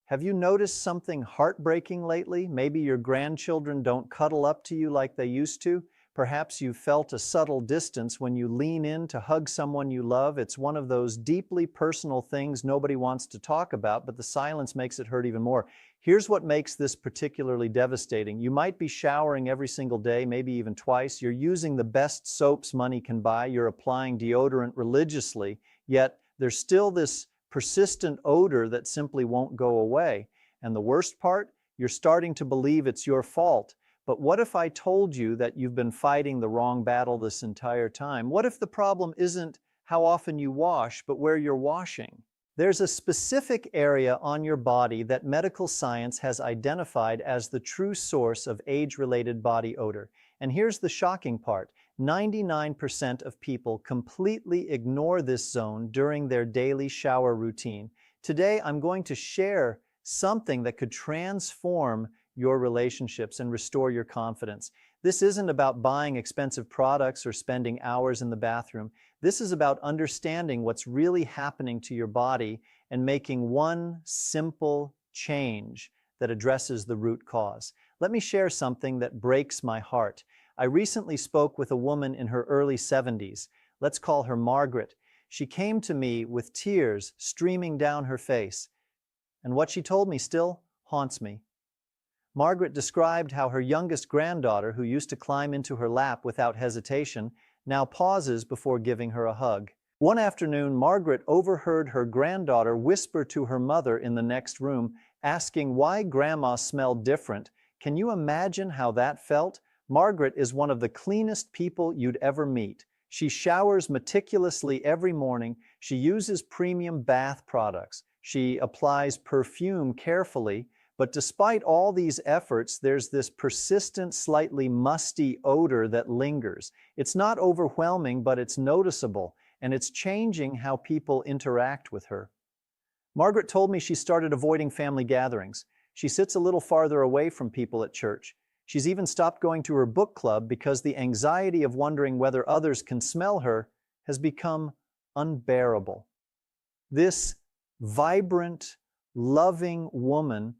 Have you noticed something heartbreaking lately? Maybe your grandchildren don't cuddle up to you like they used to. Perhaps you felt a subtle distance when you lean in to hug someone you love. It's one of those deeply personal things nobody wants to talk about, but the silence makes it hurt even more. Here's what makes this particularly devastating. You might be showering every single day, maybe even twice. You're using the best soaps money can buy. You're applying deodorant religiously, yet there's still this persistent odor that simply won't go away. And the worst part, you're starting to believe it's your fault. But what if I told you that you've been fighting the wrong battle this entire time? What if the problem isn't how often you wash, but where you're washing? There's a specific area on your body that medical science has identified as the true source of age-related body odor. And here's the shocking part. 99% of people completely ignore this zone during their daily shower routine. Today, I'm going to share something that could transform your relationships and restore your confidence. This isn't about buying expensive products or spending hours in the bathroom. This is about understanding what's really happening to your body and making one simple change that addresses the root cause. Let me share something that breaks my heart. I recently spoke with a woman in her early 70s. Let's call her Margaret. She came to me with tears streaming down her face. And what she told me still haunts me. Margaret described how her youngest granddaughter, who used to climb into her lap without hesitation, now pauses before giving her a hug. One afternoon, Margaret overheard her granddaughter whisper to her mother in the next room, asking why Grandma smelled different. Can you imagine how that felt? Margaret is one of the cleanest people you'd ever meet. She showers meticulously every morning. She uses premium bath products. She applies perfume carefully. But despite all these efforts, there's this persistent, slightly musty odor that lingers. It's not overwhelming, but it's noticeable, and it's changing how people interact with her. Margaret told me she started avoiding family gatherings. She sits a little farther away from people at church. She's even stopped going to her book club because the anxiety of wondering whether others can smell her has become unbearable. This vibrant, loving woman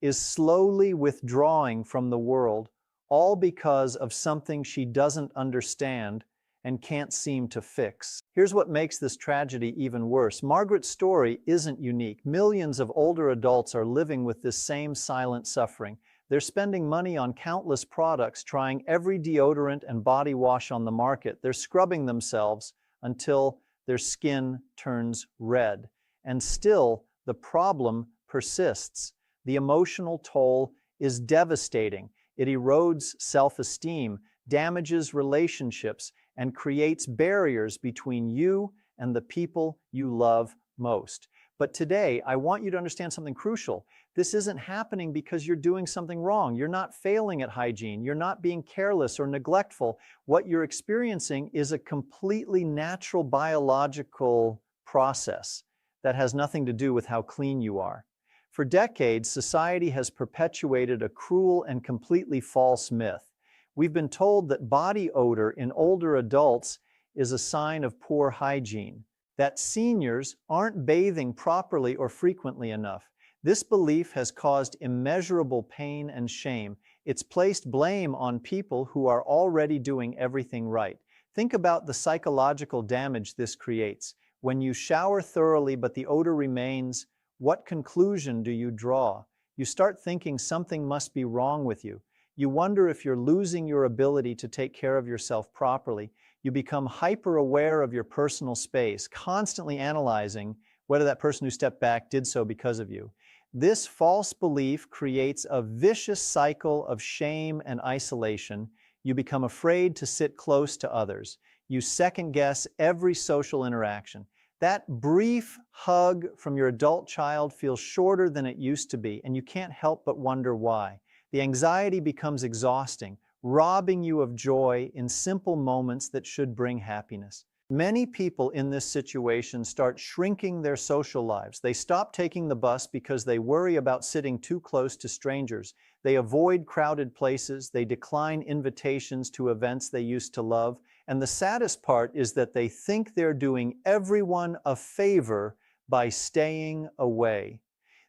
is slowly withdrawing from the world, all because of something she doesn't understand and can't seem to fix. Here's what makes this tragedy even worse. Margaret's story isn't unique. Millions of older adults are living with this same silent suffering. They're spending money on countless products, trying every deodorant and body wash on the market. They're scrubbing themselves until their skin turns red. And still, the problem persists. The emotional toll is devastating. It erodes self-esteem, damages relationships, and creates barriers between you and the people you love most. But today, I want you to understand something crucial. This isn't happening because you're doing something wrong. You're not failing at hygiene. You're not being careless or neglectful. What you're experiencing is a completely natural biological process that has nothing to do with how clean you are. For decades, society has perpetuated a cruel and completely false myth. We've been told that body odor in older adults is a sign of poor hygiene, that seniors aren't bathing properly or frequently enough. This belief has caused immeasurable pain and shame. It's placed blame on people who are already doing everything right. Think about the psychological damage this creates. When you shower thoroughly but the odor remains, what conclusion do you draw? You start thinking something must be wrong with you. You wonder if you're losing your ability to take care of yourself properly. You become hyper-aware of your personal space, constantly analyzing whether that person who stepped back did so because of you. This false belief creates a vicious cycle of shame and isolation. You become afraid to sit close to others. You second-guess every social interaction. That brief hug from your adult child feels shorter than it used to be, and you can't help but wonder why. The anxiety becomes exhausting, robbing you of joy in simple moments that should bring happiness. Many people in this situation start shrinking their social lives. They stop taking the bus because they worry about sitting too close to strangers. They avoid crowded places. They decline invitations to events they used to love. And the saddest part is that they think they're doing everyone a favor by staying away.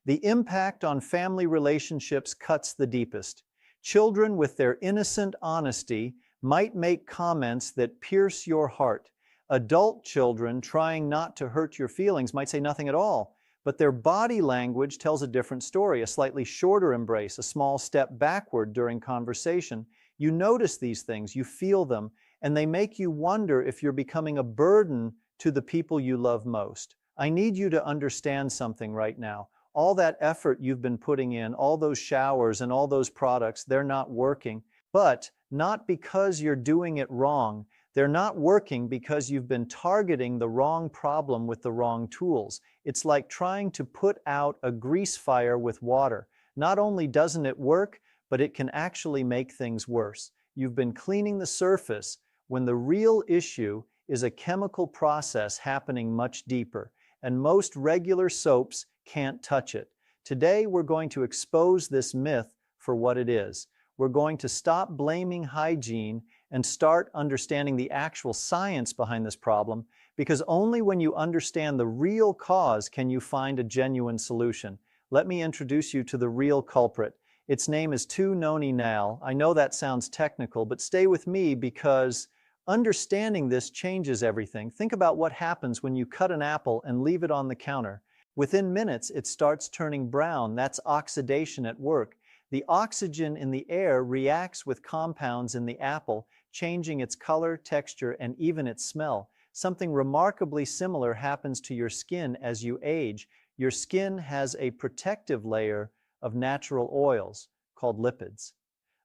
The impact on family relationships cuts the deepest. Children, with their innocent honesty, might make comments that pierce your heart. Adult children, trying not to hurt your feelings, might say nothing at all, but their body language tells a different story, a slightly shorter embrace, a small step backward during conversation. You notice these things, you feel them, and they make you wonder if you're becoming a burden to the people you love most. I need you to understand something right now. All that effort you've been putting in, all those showers and all those products, they're not working. But not because you're doing it wrong. They're not working because you've been targeting the wrong problem with the wrong tools. It's like trying to put out a grease fire with water. Not only doesn't it work, but it can actually make things worse. You've been cleaning the surface when the real issue is a chemical process happening much deeper, and most regular soaps can't touch it. Today, we're going to expose this myth for what it is. We're going to stop blaming hygiene and start understanding the actual science behind this problem, because only when you understand the real cause can you find a genuine solution. Let me introduce you to the real culprit. Its name is Nonenal. I know that sounds technical, but stay with me because understanding this changes everything. Think about what happens when you cut an apple and leave it on the counter. Within minutes, it starts turning brown. That's oxidation at work. The oxygen in the air reacts with compounds in the apple, changing its color, texture, and even its smell. Something remarkably similar happens to your skin as you age. Your skin has a protective layer of natural oils called lipids.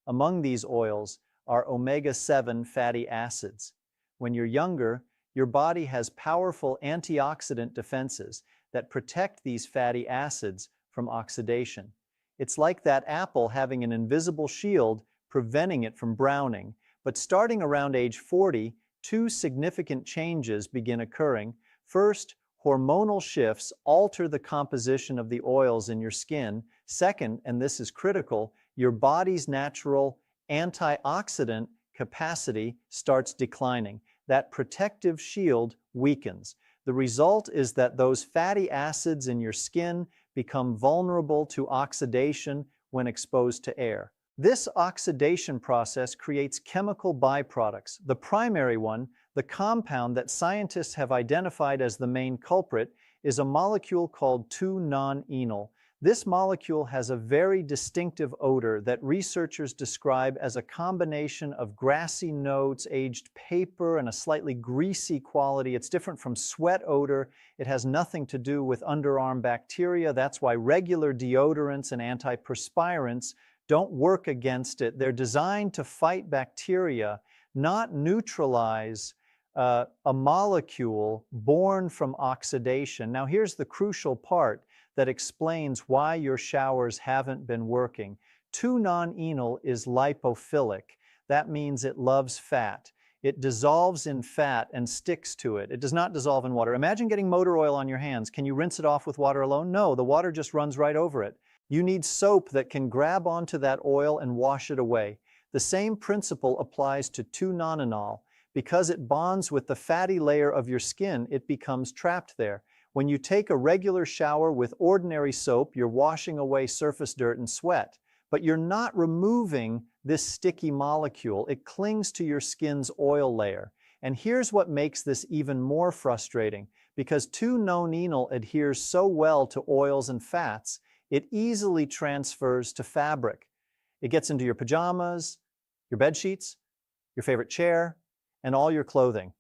Among these oils are omega-7 fatty acids. When you're younger, your body has powerful antioxidant defenses that protect these fatty acids from oxidation. It's like that apple having an invisible shield preventing it from browning. But starting around age 40, two significant changes begin occurring. First, hormonal shifts alter the composition of the oils in your skin. Second, and this is critical, your body's natural antioxidant capacity starts declining. That protective shield weakens. The result is that those fatty acids in your skin become vulnerable to oxidation when exposed to air. This oxidation process creates chemical byproducts. The primary one, the compound that scientists have identified as the main culprit, is a molecule called 2-nonenal. This molecule has a very distinctive odor that researchers describe as a combination of grassy notes, aged paper, and a slightly greasy quality. It's different from sweat odor. It has nothing to do with underarm bacteria. That's why regular deodorants and antiperspirants don't work against it. They're designed to fight bacteria, not neutralize a molecule born from oxidation. Now, here's the crucial part that explains why your showers haven't been working. 2-nonenal is lipophilic. That means it loves fat. It dissolves in fat and sticks to it. It does not dissolve in water. Imagine getting motor oil on your hands. Can you rinse it off with water alone? No, the water just runs right over it. You need soap that can grab onto that oil and wash it away. The same principle applies to 2-nonenal. Because it bonds with the fatty layer of your skin, it becomes trapped there. When you take a regular shower with ordinary soap, you're washing away surface dirt and sweat. But you're not removing this sticky molecule. It clings to your skin's oil layer. And here's what makes this even more frustrating. Because 2-nonenal adheres so well to oils and fats, it easily transfers to fabric. It gets into your pajamas, your bed sheets, your favorite chair, and all your clothing.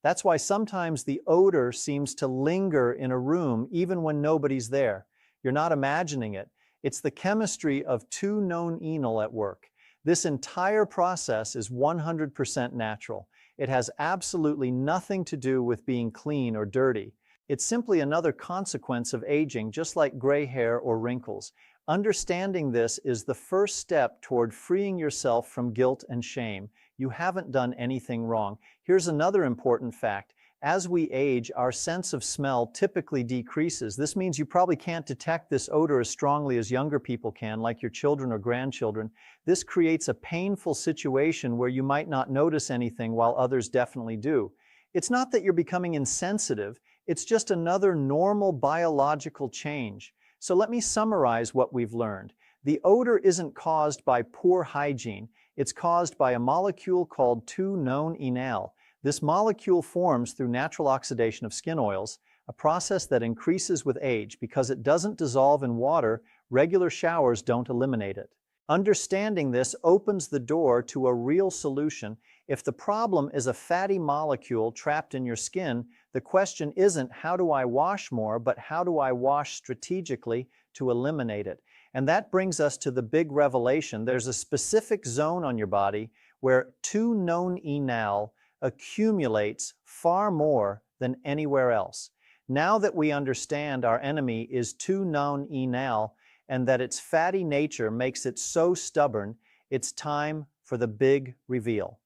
That's why sometimes the odor seems to linger in a room even when nobody's there. You're not imagining it. It's the chemistry of 2-nonenal at work. This entire process is 100% natural. It has absolutely nothing to do with being clean or dirty. It's simply another consequence of aging, just like gray hair or wrinkles. Understanding this is the first step toward freeing yourself from guilt and shame. You haven't done anything wrong. Here's another important fact. As we age, our sense of smell typically decreases. This means you probably can't detect this odor as strongly as younger people can, like your children or grandchildren. This creates a painful situation where you might not notice anything while others definitely do. It's not that you're becoming insensitive, it's just another normal biological change. So let me summarize what we've learned. The odor isn't caused by poor hygiene. It's caused by a molecule called 2-Nonenal. This molecule forms through natural oxidation of skin oils, a process that increases with age because it doesn't dissolve in water. Regular showers don't eliminate it. Understanding this opens the door to a real solution. If the problem is a fatty molecule trapped in your skin, the question isn't how do I wash more, but how do I wash strategically to eliminate it? And that brings us to the big revelation. There's a specific zone on your body where 2-Nonenal accumulates far more than anywhere else. Now that we understand our enemy is 2-Nonenal, and that its fatty nature makes it so stubborn, it's time for the big reveal.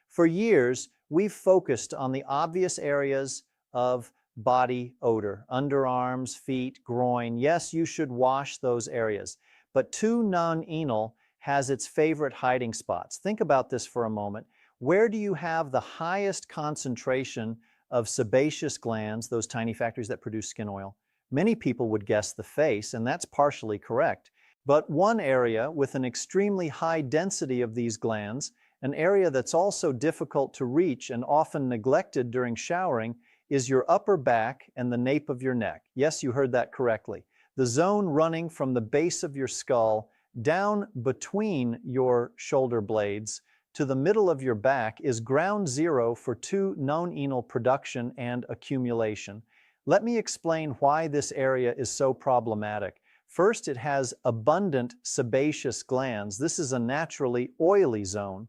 For years, we've focused on the obvious areas of body odor, underarms, feet, groin. Yes, you should wash those areas. But 2-Nonenal has its favorite hiding spots. Think about this for a moment. Where do you have the highest concentration of sebaceous glands, those tiny factories that produce skin oil? Many people would guess the face, and that's partially correct. But one area with an extremely high density of these glands, an area that's also difficult to reach and often neglected during showering, is your upper back and the nape of your neck. Yes, you heard that correctly. The zone running from the base of your skull down between your shoulder blades to the middle of your back is ground zero for 2-Nonenal production and accumulation. Let me explain why this area is so problematic. First, it has abundant sebaceous glands. This is a naturally oily zone.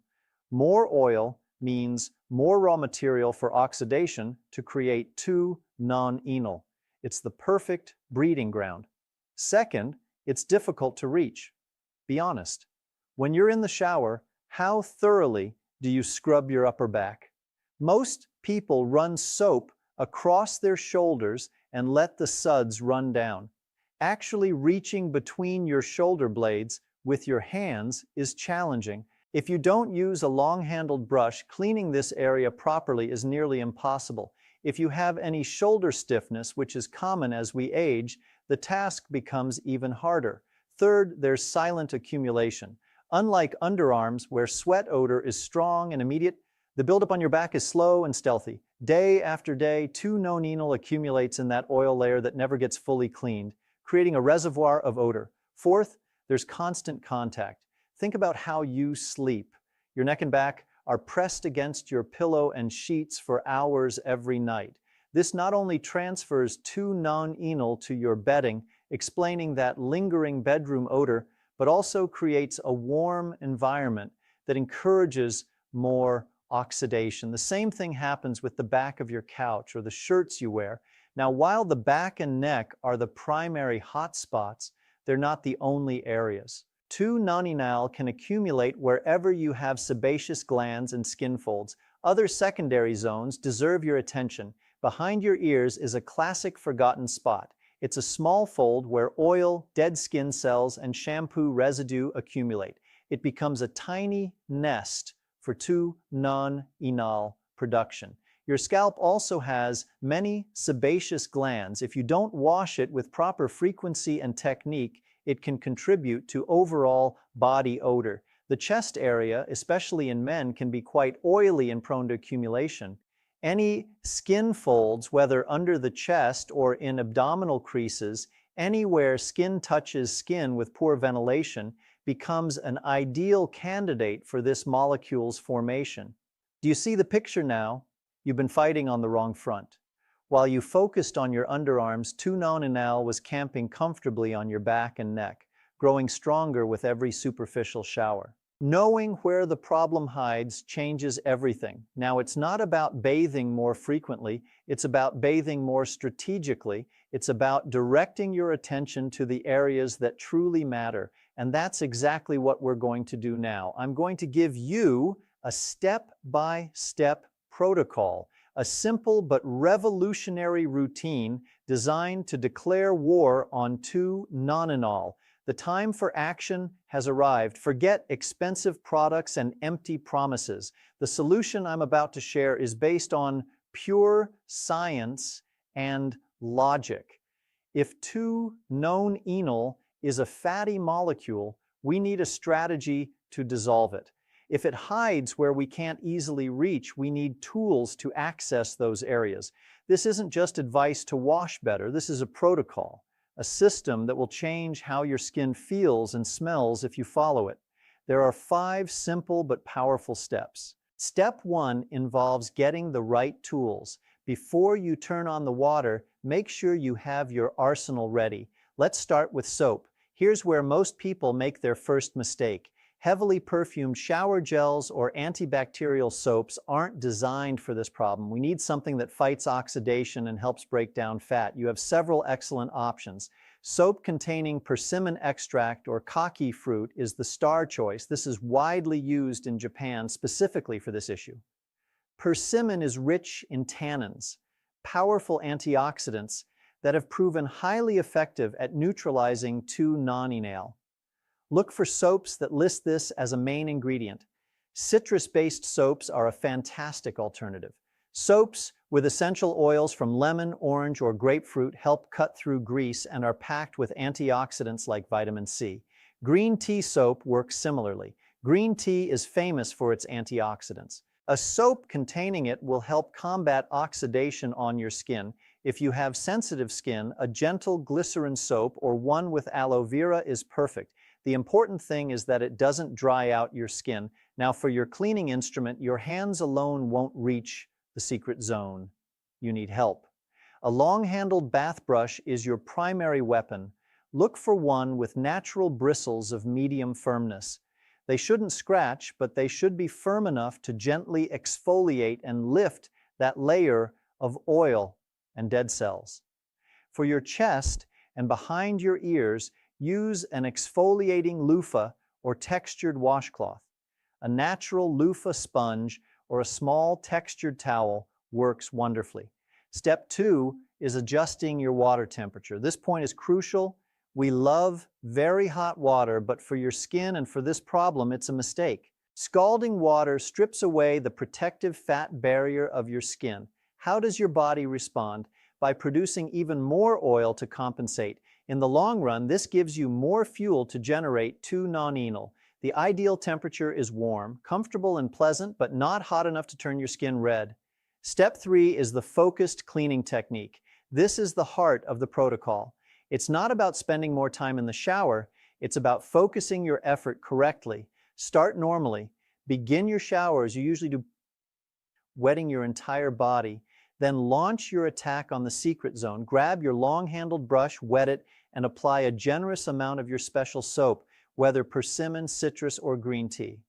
More oil means more raw material for oxidation to create 2-Nonenal. It's the perfect breeding ground. Second, it's difficult to reach. Be honest. When you're in the shower, how thoroughly do you scrub your upper back? Most people run soap across their shoulders and let the suds run down. Actually reaching between your shoulder blades with your hands is challenging. If you don't use a long-handled brush, cleaning this area properly is nearly impossible. If you have any shoulder stiffness, which is common as we age, the task becomes even harder. Third, there's silent accumulation. Unlike underarms, where sweat odor is strong and immediate, the buildup on your back is slow and stealthy. Day after day, 2-Nonenal accumulates in that oil layer that never gets fully cleaned, creating a reservoir of odor. Fourth, there's constant contact. Think about how you sleep. Your neck and back are pressed against your pillow and sheets for hours every night. This not only transfers 2-Nonenal to your bedding, explaining that lingering bedroom odor, but also creates a warm environment that encourages more oxidation. The same thing happens with the back of your couch or the shirts you wear. Now, while the back and neck are the primary hot spots, they're not the only areas. 2-Nonenal can accumulate wherever you have sebaceous glands and skin folds. Other secondary zones deserve your attention. Behind your ears is a classic forgotten spot. It's a small fold where oil, dead skin cells, and shampoo residue accumulate. It becomes a tiny nest for 2-Nonenal production. Your scalp also has many sebaceous glands. If you don't wash it with proper frequency and technique, it can contribute to overall body odor. The chest area, especially in men, can be quite oily and prone to accumulation. Any skin folds, whether under the chest or in abdominal creases, anywhere skin touches skin with poor ventilation, becomes an ideal candidate for this molecule's formation. Do you see the picture now? You've been fighting on the wrong front. While you focused on your underarms, 2-Nonenal was camping comfortably on your back and neck, growing stronger with every superficial shower. Knowing where the problem hides changes everything. Now, it's not about bathing more frequently, it's about bathing more strategically. It's about directing your attention to the areas that truly matter. And that's exactly what we're going to do now. I'm going to give you a step-by-step protocol, a simple but revolutionary routine designed to declare war on 2-Nonenal. The time for action has arrived. Forget expensive products and empty promises. The solution I'm about to share is based on pure science and logic. If 2-Nonenal is a fatty molecule, we need a strategy to dissolve it. If it hides where we can't easily reach, we need tools to access those areas. This isn't just advice to wash better, this is a protocol, a system that will change how your skin feels and smells if you follow it. There are 5 simple but powerful steps. Step 1 involves getting the right tools. Before you turn on the water, make sure you have your arsenal ready. Let's start with soap. Here's where most people make their first mistake. Heavily perfumed shower gels or antibacterial soaps aren't designed for this problem. We need something that fights oxidation and helps break down fat. You have several excellent options. Soap containing persimmon extract or kaki fruit is the star choice. This is widely used in Japan specifically for this issue. Persimmon is rich in tannins, powerful antioxidants that have proven highly effective at neutralizing 2-Nonenal. Look for soaps that list this as a main ingredient. Citrus-based soaps are a fantastic alternative. Soaps with essential oils from lemon, orange, or grapefruit help cut through grease and are packed with antioxidants like vitamin C. Green tea soap works similarly. Green tea is famous for its antioxidants. A soap containing it will help combat oxidation on your skin. If you have sensitive skin, a gentle glycerin soap or one with aloe vera is perfect. The important thing is that it doesn't dry out your skin. Now for your cleaning instrument, your hands alone won't reach the secret zone. You need help. A long-handled bath brush is your primary weapon. Look for one with natural bristles of medium firmness. They shouldn't scratch, but they should be firm enough to gently exfoliate and lift that layer of oil and dead cells. For your chest and behind your ears, use an exfoliating loofah or textured washcloth. A natural loofah sponge or a small textured towel works wonderfully. Step 2 is adjusting your water temperature. This point is crucial. We love very hot water, but for your skin and for this problem, it's a mistake. Scalding water strips away the protective fat barrier of your skin. How does your body respond? By producing even more oil to compensate. In the long run, this gives you more fuel to generate 2-Nonenal. The ideal temperature is warm, comfortable and pleasant, but not hot enough to turn your skin red. Step 3 is the focused cleaning technique. This is the heart of the protocol. It's not about spending more time in the shower, it's about focusing your effort correctly. Start normally. Begin your shower as you usually do, wetting your entire body. Then launch your attack on the secret zone. Grab your long-handled brush, wet it, and apply a generous amount of your special soap, whether persimmon, citrus, or green tea.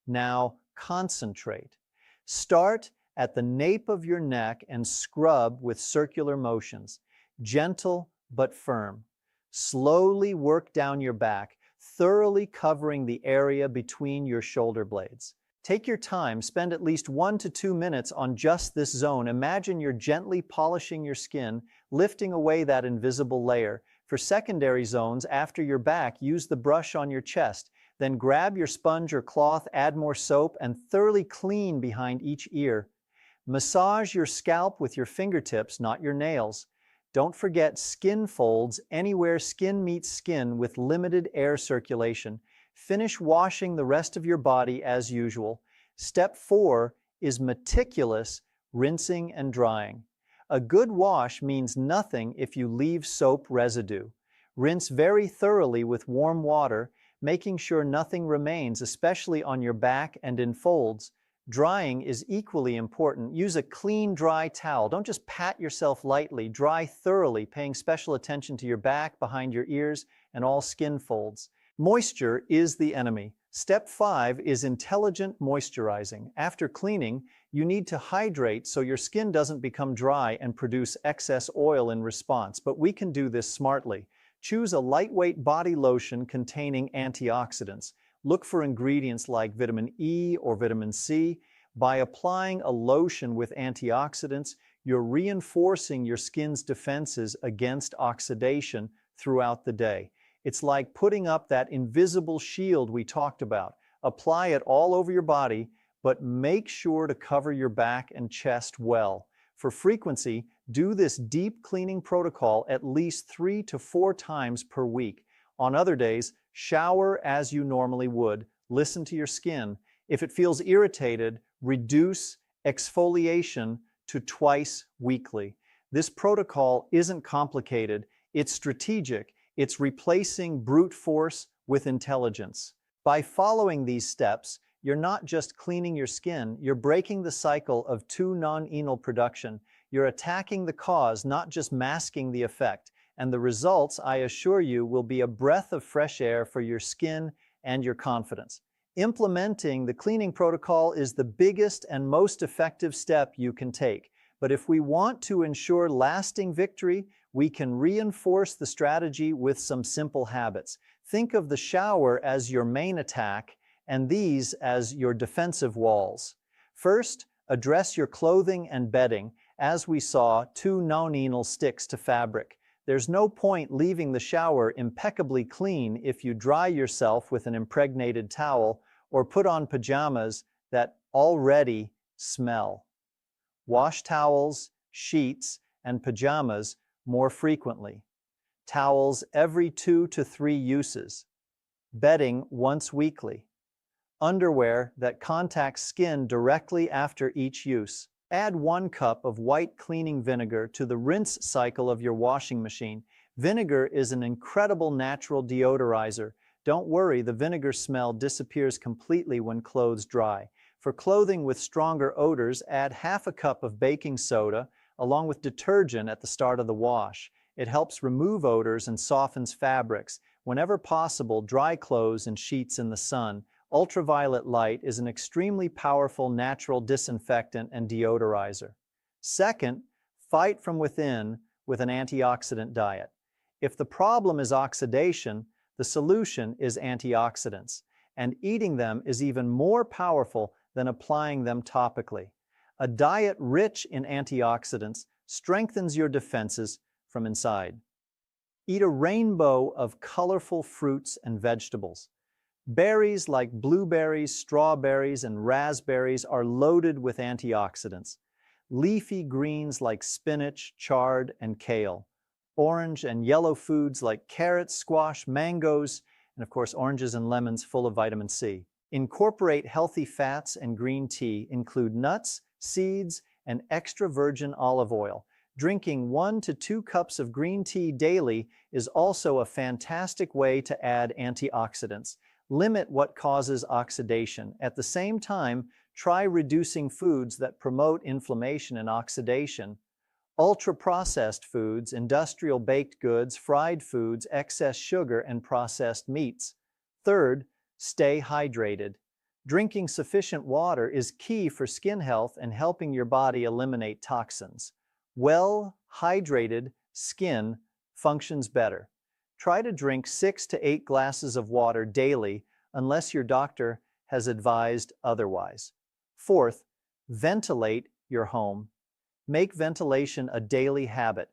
Now, concentrate. Start at the nape of your neck and scrub with circular motions. Gentle but firm. Slowly work down your back, thoroughly covering the area between your shoulder blades. Take your time, spend at least 1 to 2 minutes on just this zone. Imagine you're gently polishing your skin, lifting away that invisible layer. For secondary zones, after your back, use the brush on your chest. Then grab your sponge or cloth, add more soap, and thoroughly clean behind each ear. Massage your scalp with your fingertips, not your nails. Don't forget skin folds anywhere skin meets skin with limited air circulation. Finish washing the rest of your body as usual. Step 4 is meticulous rinsing and drying. A good wash means nothing if you leave soap residue. Rinse very thoroughly with warm water, making sure nothing remains, especially on your back and in folds. Drying is equally important. Use a clean, dry towel. Don't just pat yourself lightly. Dry thoroughly, paying special attention to your back, behind your ears, and all skin folds. Moisture is the enemy. Step 5 is intelligent moisturizing. After cleaning, you need to hydrate so your skin doesn't become dry and produce excess oil in response, but we can do this smartly. Choose a lightweight body lotion containing antioxidants. Look for ingredients like vitamin E or vitamin C. By applying a lotion with antioxidants, you're reinforcing your skin's defenses against oxidation throughout the day. It's like putting up that invisible shield we talked about. Apply it all over your body, but make sure to cover your back and chest well. For frequency, Do this deep cleaning protocol at least 3 to 4 times per week. On other days, shower as you normally would. Listen to your skin. If it feels irritated, reduce exfoliation to twice weekly. This protocol isn't complicated, it's strategic, it's replacing brute force with intelligence. By following these steps, you're not just cleaning your skin, you're breaking the cycle of 2-nonenal production. You're attacking the cause, not just masking the effect. And the results, I assure you, will be a breath of fresh air for your skin and your confidence. Implementing the cleaning protocol is the biggest and most effective step you can take. But if we want to ensure lasting victory, we can reinforce the strategy with some simple habits. Think of the shower as your main attack and these as your defensive walls. First, address your clothing and bedding. As we saw, 2-nonenal sticks to fabric. There's no point leaving the shower impeccably clean if you dry yourself with an impregnated towel or put on pajamas that already smell. Wash towels, sheets, and pajamas more frequently. Towels every 2 to 3 uses. Bedding once weekly. Underwear that contacts skin directly after each use. Add 1 cup of white cleaning vinegar to the rinse cycle of your washing machine. Vinegar is an incredible natural deodorizer. Don't worry, the vinegar smell disappears completely when clothes dry. For clothing with stronger odors, add half a cup of baking soda along with detergent at the start of the wash. It helps remove odors and softens fabrics. Whenever possible, dry clothes and sheets in the sun. Ultraviolet light is an extremely powerful natural disinfectant and deodorizer. Second, fight from within with an antioxidant diet. If the problem is oxidation, the solution is antioxidants, and eating them is even more powerful than applying them topically. A diet rich in antioxidants strengthens your defenses from inside. Eat a rainbow of colorful fruits and vegetables. Berries like blueberries, strawberries, and raspberries are loaded with antioxidants. Leafy greens like spinach, chard, and kale. Orange and yellow foods like carrots, squash, mangoes, and of course oranges and lemons full of vitamin C. Incorporate healthy fats and green tea. Include nuts, seeds, and extra virgin olive oil. Drinking 1 to 2 cups of green tea daily is also a fantastic way to add antioxidants. Limit what causes oxidation. At the same time, try reducing foods that promote inflammation and oxidation. Ultra-processed foods, industrial baked goods, fried foods, excess sugar, and processed meats. Third, stay hydrated. Drinking sufficient water is key for skin health and helping your body eliminate toxins. Well-hydrated skin functions better. Try to drink 6 to 8 glasses of water daily unless your doctor has advised otherwise. Fourth, ventilate your home. Make ventilation a daily habit.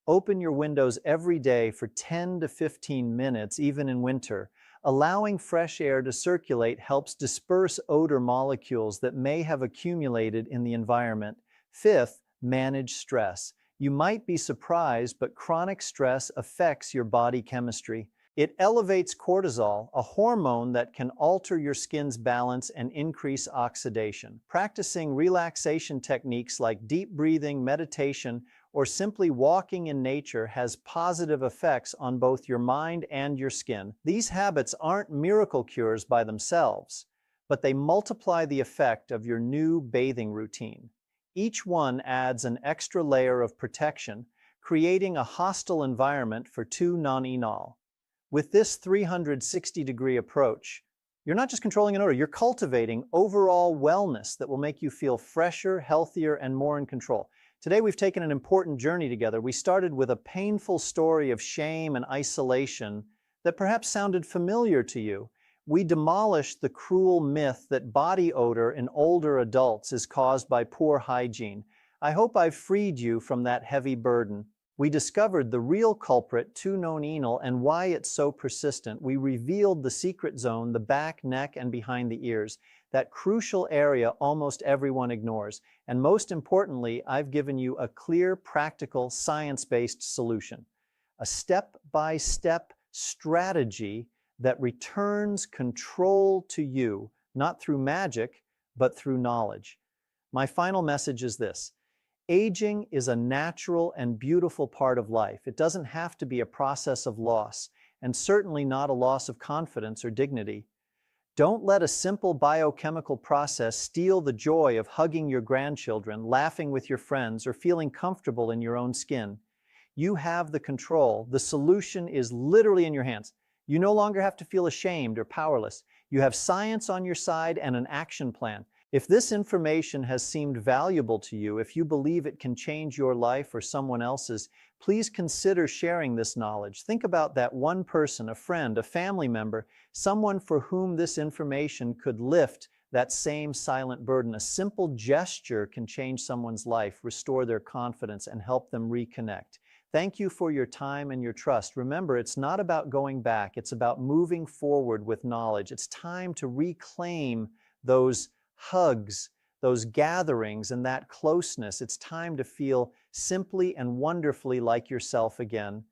Open your windows every day for 10 to 15 minutes, even in winter. Allowing fresh air to circulate helps disperse odor molecules that may have accumulated in the environment. Fifth, manage stress. You might be surprised, but chronic stress affects your body chemistry. It elevates cortisol, a hormone that can alter your skin's balance and increase oxidation. Practicing relaxation techniques like deep breathing, meditation, or simply walking in nature has positive effects on both your mind and your skin. These habits aren't miracle cures by themselves, but they multiply the effect of your new bathing routine. Each one adds an extra layer of protection, creating a hostile environment for 2-nonenal. With this 360-degree approach, you're not just controlling an odor, you're cultivating overall wellness that will make you feel fresher, healthier, and more in control. Today we've taken an important journey together. We started with a painful story of shame and isolation that perhaps sounded familiar to you. We demolished the cruel myth that body odor in older adults is caused by poor hygiene. I hope I've freed you from that heavy burden. We discovered the real culprit to Nonenal and why it's so persistent. We revealed the secret zone, the back, neck, and behind the ears, that crucial area almost everyone ignores. And most importantly, I've given you a clear, practical, science-based solution. A step-by-step strategy that returns control to you, not through magic, but through knowledge. My final message is this. Aging is a natural and beautiful part of life. It doesn't have to be a process of loss, and certainly not a loss of confidence or dignity. Don't let a simple biochemical process steal the joy of hugging your grandchildren, laughing with your friends, or feeling comfortable in your own skin. You have the control. The solution is literally in your hands. You no longer have to feel ashamed or powerless. You have science on your side and an action plan. If this information has seemed valuable to you, if you believe it can change your life or someone else's, please consider sharing this knowledge. Think about that one person, a friend, a family member, someone for whom this information could lift that same silent burden. A simple gesture can change someone's life, restore their confidence, and help them reconnect. Thank you for your time and your trust. Remember, it's not about going back. It's about moving forward with knowledge. It's time to reclaim those hugs, those gatherings, and that closeness. It's time to feel simply and wonderfully like yourself again.